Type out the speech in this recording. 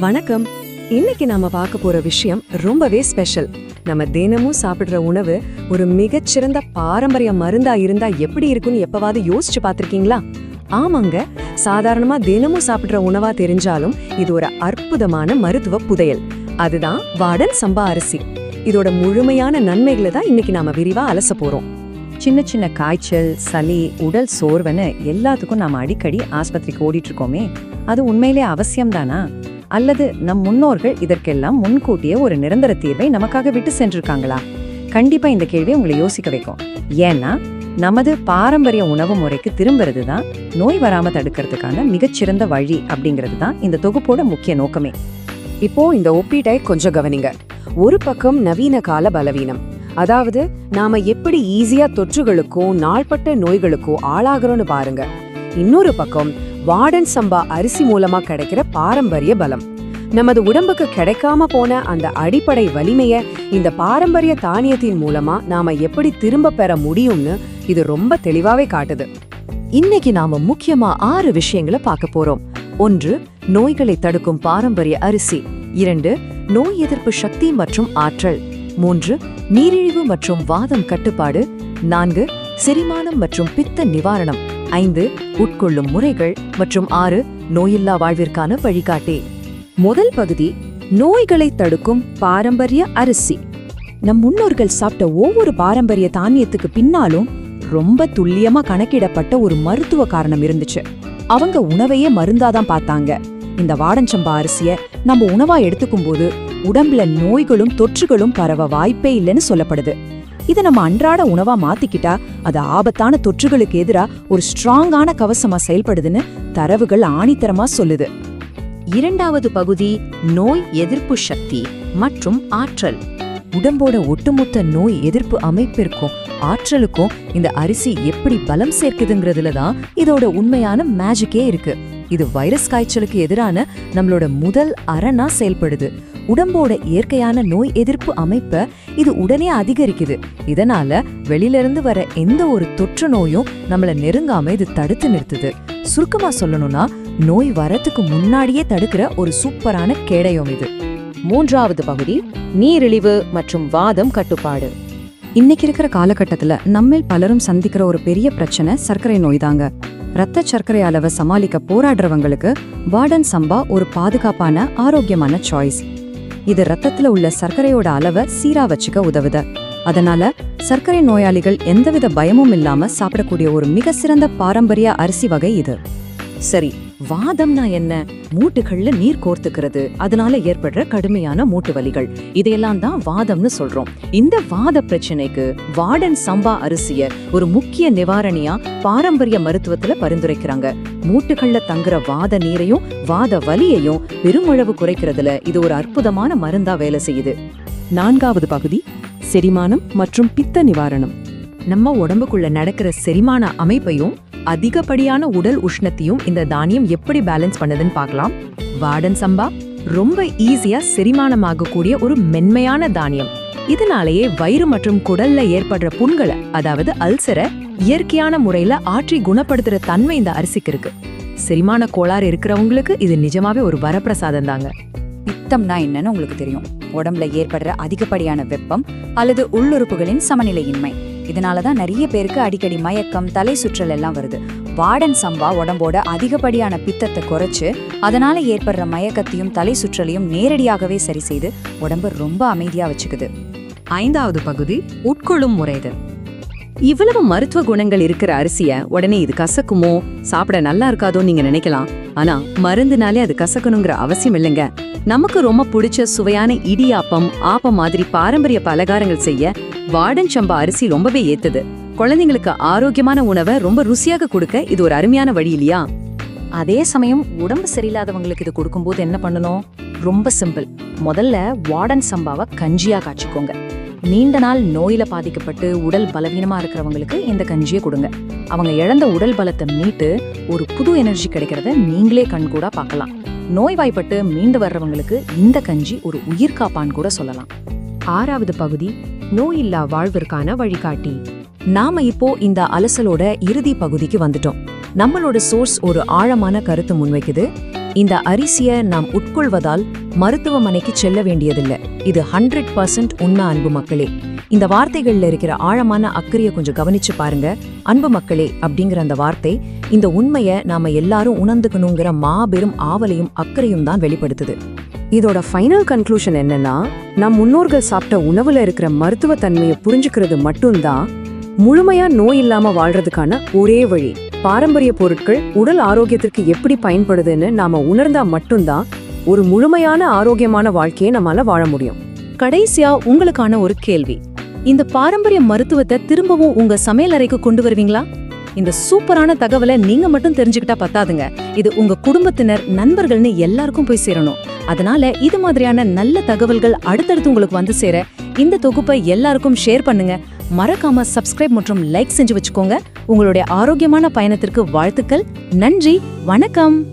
வணக்கம். இன்னைக்கு நாம பார்க்க போற விஷயம் ரொம்பவே ஸ்பெஷல். நம்ம தினமும் சாப்பிடுற உணவு ஒரு மிகச்சிறந்த பாரம்பரிய மருந்தா இருந்தா எப்படி இருக்குன்னு எப்பவாவது யோசிச்சு பார்த்திருக்கீங்களா? ஆமாங்க, சாதாரணமா தினமும் சாப்பிடுற உணவா தெரிஞ்சாலும் இது ஒரு அற்புதமான மருத்துவ புதையல். அதுதான் வாடன் சம்பா அரிசி. இதோட முழுமையான நன்மைகளை தான் இன்னைக்கு நாம விரிவா அலச போறோம். சின்ன சின்ன காய்ச்சல், சளி, உடல் சோர்வுன்னு எல்லாத்துக்கும் நாம அடிக்கடி ஆஸ்பத்திரிக்கு ஓடிட்டு இருக்கோமே, அது உண்மையிலே அவசியம்தானா? அல்லது நம் முன்னோர்கள் இதற்கெல்லாம் முன்கூட்டியே ஒரு நிரந்தர தீர்வை நமக்காக விட்டு சென்றிருக்காங்களா? கண்டிப்பா இந்த கேள்வி உங்களை யோசிக்க வைக்கும். ஏன்னா நமது பாரம்பரிய உணவு முறைக்கு திரும்புறது தான் நோய் வராம தடுக்கிறதுக்கான மிகச்சிறந்த வழி அப்படிங்கிறது தான் இந்த தொகுப்போட முக்கிய நோக்கமே. இப்போ இந்த ஒப்பீட்டை கொஞ்சம் கவனிங்க. ஒரு பக்கம் நவீன கால பலவீனம், அதாவது நாம எப்படி ஈஸியா தொற்றுகளுக்கோ நாள்பட்ட நோய்களுக்கோ ஆளாகிறோன்னு பாருங்க. இன்னொரு பக்கம் வாடன் சம்பா அரிசி மூலமா கிடைக்கிற பாரம்பரிய பலம். நமது உடம்புக்கு கிடைக்காம போன அந்த அடிப்படை வலிமைய இந்த பாரம்பரிய தானியத்தின் மூலமா நாம எப்படி திரும்ப பெற முடியும்னு இது ரொம்ப தெளிவாவே காட்டுது. இன்னைக்கு நாம முக்கியமா 6 விஷயங்களை பார்க்க போறோம். 1. நோய்களை தடுக்கும் பாரம்பரிய அரிசி. 2. நோய் எதிர்ப்பு சக்தி மற்றும் ஆற்றல். 3. நீரிழிவு மற்றும் வாதம் கட்டுப்பாடு. 4. செரிமானம் மற்றும் பித்த நிவாரணம். 5. உட்கொள்ளும் முறைகள். மற்றும் 6. நோயில்லா வாழ்விற்கான வழிகாட்டி. முதல் பகுதி, நோய்களை தடுக்கும் பாரம்பரிய அரிசி. நம் முன்னோர்கள் சாப்பிட்ட ஒவ்வொரு பாரம்பரிய தானியத்துக்கு பின்னாலும் ரொம்ப துல்லியமா கணக்கிடப்பட்ட ஒரு மருத்துவ காரணம் இருந்துச்சு. அவங்க உணவையே மருந்தாதான் பார்த்தாங்க. இந்த வாடஞ்சம்பா அரிசிய நம்ம உணவா எடுத்துக்கும் போது உடம்புல நோய்களும் தொற்றுகளும் பரவ வாய்ப்பே இல்லைன்னு சொல்லப்படுது. இதை நம்ம அன்றாட உணவா மாத்திக்கிட்டா அது ஆபத்தான தொற்றுகளுக்கு எதிரா ஒரு ஸ்ட்ராங்கான கவசமா செயல்படுதுன்னு தரவுகள் ஆணித்தரமா சொல்லுது. இரண்டாவது பகுதி, நோய் எதிர்ப்பு சக்தி மற்றும் ஆற்றல். உடம்போட ஒட்டுமொத்த நோய் எதிர்ப்பு அமைப்பிற்கும் ஆற்றலுக்கும் இந்த அரிசி எப்படி பலம் சேர்க்குதுங்கிறதுல தான் இதோட உண்மையான மேஜிக்கே இருக்கு. இது வைரஸ் காய்ச்சலுக்கு எதிரான நம்மளோட முதல் அரணா செயல்படுது. உடம்போட இயற்கையான நோய் எதிர்ப்பு அமைப்பை இது உடனே அதிகரிக்குது. இதனால வெளியிலிருந்து வர எந்த ஒரு தொற்று நோயும் நம்மள நெருங்காம இது தடுத்து நிறுத்துது. சுருக்கமா சொல்லணும்னா நோய் வரத்துக்கு முன்னாடியே தடுக்கிற ஒரு சூப்பரான கேடயம் இது. மூன்றாவது பகுதி, நீரிழிவு மற்றும் வாதம் கட்டுப்பாடு. இன்னைக்கு இருக்கிற காலகட்டத்துல நம்மில் பலரும் சந்திக்கிற ஒரு பெரிய பிரச்சனை சர்க்கரை நோய் தாங்க. ரத்த சர்க்கரை அளவை சமாளிக்க போராடுறவங்களுக்கு வாடன் சம்பா ஒரு பாதுகாப்பான ஆரோக்கியமான சாய்ஸ். இது ரத்தத்துல உள்ள சர்க்கரையோட அளவை சீரா வச்சுக்க உதவுது. அதனால சர்க்கரை நோயாளிகள் எந்தவித பயமும் இல்லாம சாப்பிடக்கூடிய ஒரு மிக சிறந்த பாரம்பரிய அரிசி வகை இது. சரி, வாதம்னா என்ன? மூட்டுகள்ல நீர் கோர்த்துக்கிறது, அதனால ஏற்படுற கடுமையான மூட்டு வலிகள், இதையெல்லாம் தான் வாதம்னு சொல்றோம். இந்த வாத பிரச்சனைக்கு வாடன் சம்பா அரிசிய ஒரு முக்கிய நிவாரணியா பாரம்பரிய மருத்துவத்துல பரிந்துரைக்கிறாங்க. மூட்டுகள்ல தங்குற வாத நீரையும் வாத வலியையும் பெருமளவு குறைக்கிறதுல இது ஒரு அற்புதமான மருந்தா வேலை செய்யுது. நான்காவது பகுதி, செரிமானம் மற்றும் பித்த நிவாரணம். நம்ம உடம்புக்குள்ள நடக்கிற செரிமான அமைப்பையும் அதிகப்படியான உடல் உஷ்ணத்தையும் இந்த தானியம் எப்படி பேலன்ஸ் பண்ணுதுன்னு பார்க்கலாம். வாடன் சம்பா ரொம்ப ஈஸியா செரிமானமாகக்கூடிய ஒரு மென்மையான தானியம். இதனாலேயே வயிறு மற்றும் குடல்ல ஏற்படுற புண்களை, அதாவது அல்சரை இயற்கையான முறையில ஆற்றி குணப்படுத்துற தன்மை இந்த அரிசிக்கு இருக்கு. செரிமான கோளாறு இருக்கிறவங்களுக்கு இது நிஜமாவே ஒரு வரப்பிரசாதம் தாங்க. பித்தம்னா என்னன்னு உங்களுக்கு தெரியும். உடம்புல ஏற்படுற அதிகப்படியான வெப்பம் அல்லது உள்ளுறுப்புகளின் சமநிலையின்மை. இதனாலதான் நிறைய பேருக்கு அடிக்கடி மயக்கம், தலை சுற்றல் எல்லாம் வருது. வாடன் சம்பா உடம்போட அதிகப்படியான பித்தத்தை குறைச்சு அதனால ஏற்படுற மயக்கத்தையும் தலை சுற்றலையும் நேரடியாகவே சரி செய்து உடம்பு ரொம்ப அமைதியா வச்சுக்குது. ஐந்தாவது பகுதி, உட்கொள்ளும் முறைகள். இவ்வளவு மருத்துவ குணங்கள் இருக்கிற அரிசிய உடனே இது கசக்குமோ, சாப்பிட நல்லா இருக்காதோன்னு நீங்க நினைக்கலாம். ஆனா மருந்துனாலே அது கசக்கணுங்கிற அவசியம் இல்லைங்க. நமக்கு ரொம்ப பிடிச்ச சுவையான இடியாப்பம், ஆப்பம் மாதிரி பாரம்பரிய பலகாரங்கள் செய்ய வாடன் சம்பா அரிசி ரொம்பவே ஏத்துது. குழந்தைங்களுக்கு ஆரோக்கியமான உணவை ரொம்ப ருசியாக கொடுக்க இது ஒரு அருமையான வழி இல்லையா? அதே சமயம் உடம்பு சரியில்லாதவங்களுக்கு இது கொடுக்கும்போது என்ன பண்ணணும்? ரொம்ப சிம்பிள். முதல்ல வாடன் சம்பாவை கஞ்சியா காய்ச்சிக்கோங்க. நீண்ட நாள் நோயில பாதிக்கப்பட்டு உடல் பலவீனமா இருக்கிறவங்களுக்கு இந்த கஞ்சியை கொடுங்க. அவங்க இழந்த உடல் பலத்தை மீட்டு ஒரு புது எனர்ஜி கிடைக்கிறத நீங்களே கண்கூடா பார்க்கலாம். நோய்வாய்ப்பட்டு மீண்டு வர்றவங்களுக்கு இந்த கஞ்சி ஒரு உயிர்காப்பான் கூட சொல்லலாம். ஆறாவது பகுதி, நோயில்லா வாழ்விற்கான வழிகாட்டி. நாம இப்போ இந்த அலசலோட இறுதி பகுதிக்கு வந்துட்டோம். நம்மளோட சோர்ஸ் ஒரு ஆழமான கருத்து முன்வைக்குது. இந்த அரிசியை நாம் உட்கொள்வதால் மருத்துவமனைக்கு செல்ல வேண்டியதில்லை. இது 100% உண்மை அன்பு மக்களே. இந்த வார்த்தைகள்ல இருக்கிற ஆழமான அக்கறையை கொஞ்சம் கவனிச்சு பாருங்க. அன்பு மக்களே அப்படிங்கிற அந்த வார்த்தை இந்த உண்மையை நாம எல்லாரும் உணர்ந்துக்கணுங்கிற மாபெரும் ஆவலையும் அக்கறையும் தான் வெளிப்படுத்துது. இதோட ஃபைனல் கன்க்ளூஷன் என்னன்னா, நம் முன்னோர்கள் சாப்பிட்ட உணவுல இருக்கிற மருத்துவ தன்மையை புரிஞ்சுக்கிறது மட்டும்தான் முழுமையா நோய் இல்லாம வாழ்றதுக்கான ஒரே வழி. பாரம்பரிய பொருட்கள் உடல் ஆரோக்கியத்திற்கு எப்படி பயன்படுதுன்னு நாம உணர்ந்தா மட்டும்தான் ஒரு முழுமையான ஆரோக்கியமான வாழ்க்கையை நம்மால வாழ முடியும். கடைசியா உங்களுக்கான ஒரு கேள்வி. இந்த பாரம்பரிய மருத்துவத்தை திரும்பவும் உங்க சமையலறைக்கு கொண்டு வருவீங்களா? இந்த சூப்பரான தகவலை நீங்க மட்டும் தெரிஞ்சுக்கிட்டா பத்தாதுங்க. இது உங்க குடும்பத்தினர், நண்பர்கள்னு எல்லாருக்கும் போய் சேரணும். அதனால இது மாதிரியான நல்ல தகவல்கள் அடுத்தடுத்து உங்களுக்கு வந்து சேர இந்த தொகுப்பை எல்லாருக்கும் ஷேர் பண்ணுங்க. மறக்காம சப்ஸ்கிரைப் மற்றும் லைக் செஞ்சு வச்சுக்கோங்க. உங்களுடைய ஆரோக்கியமான பயணத்திற்கு வாழ்த்துக்கள். நன்றி, வணக்கம்.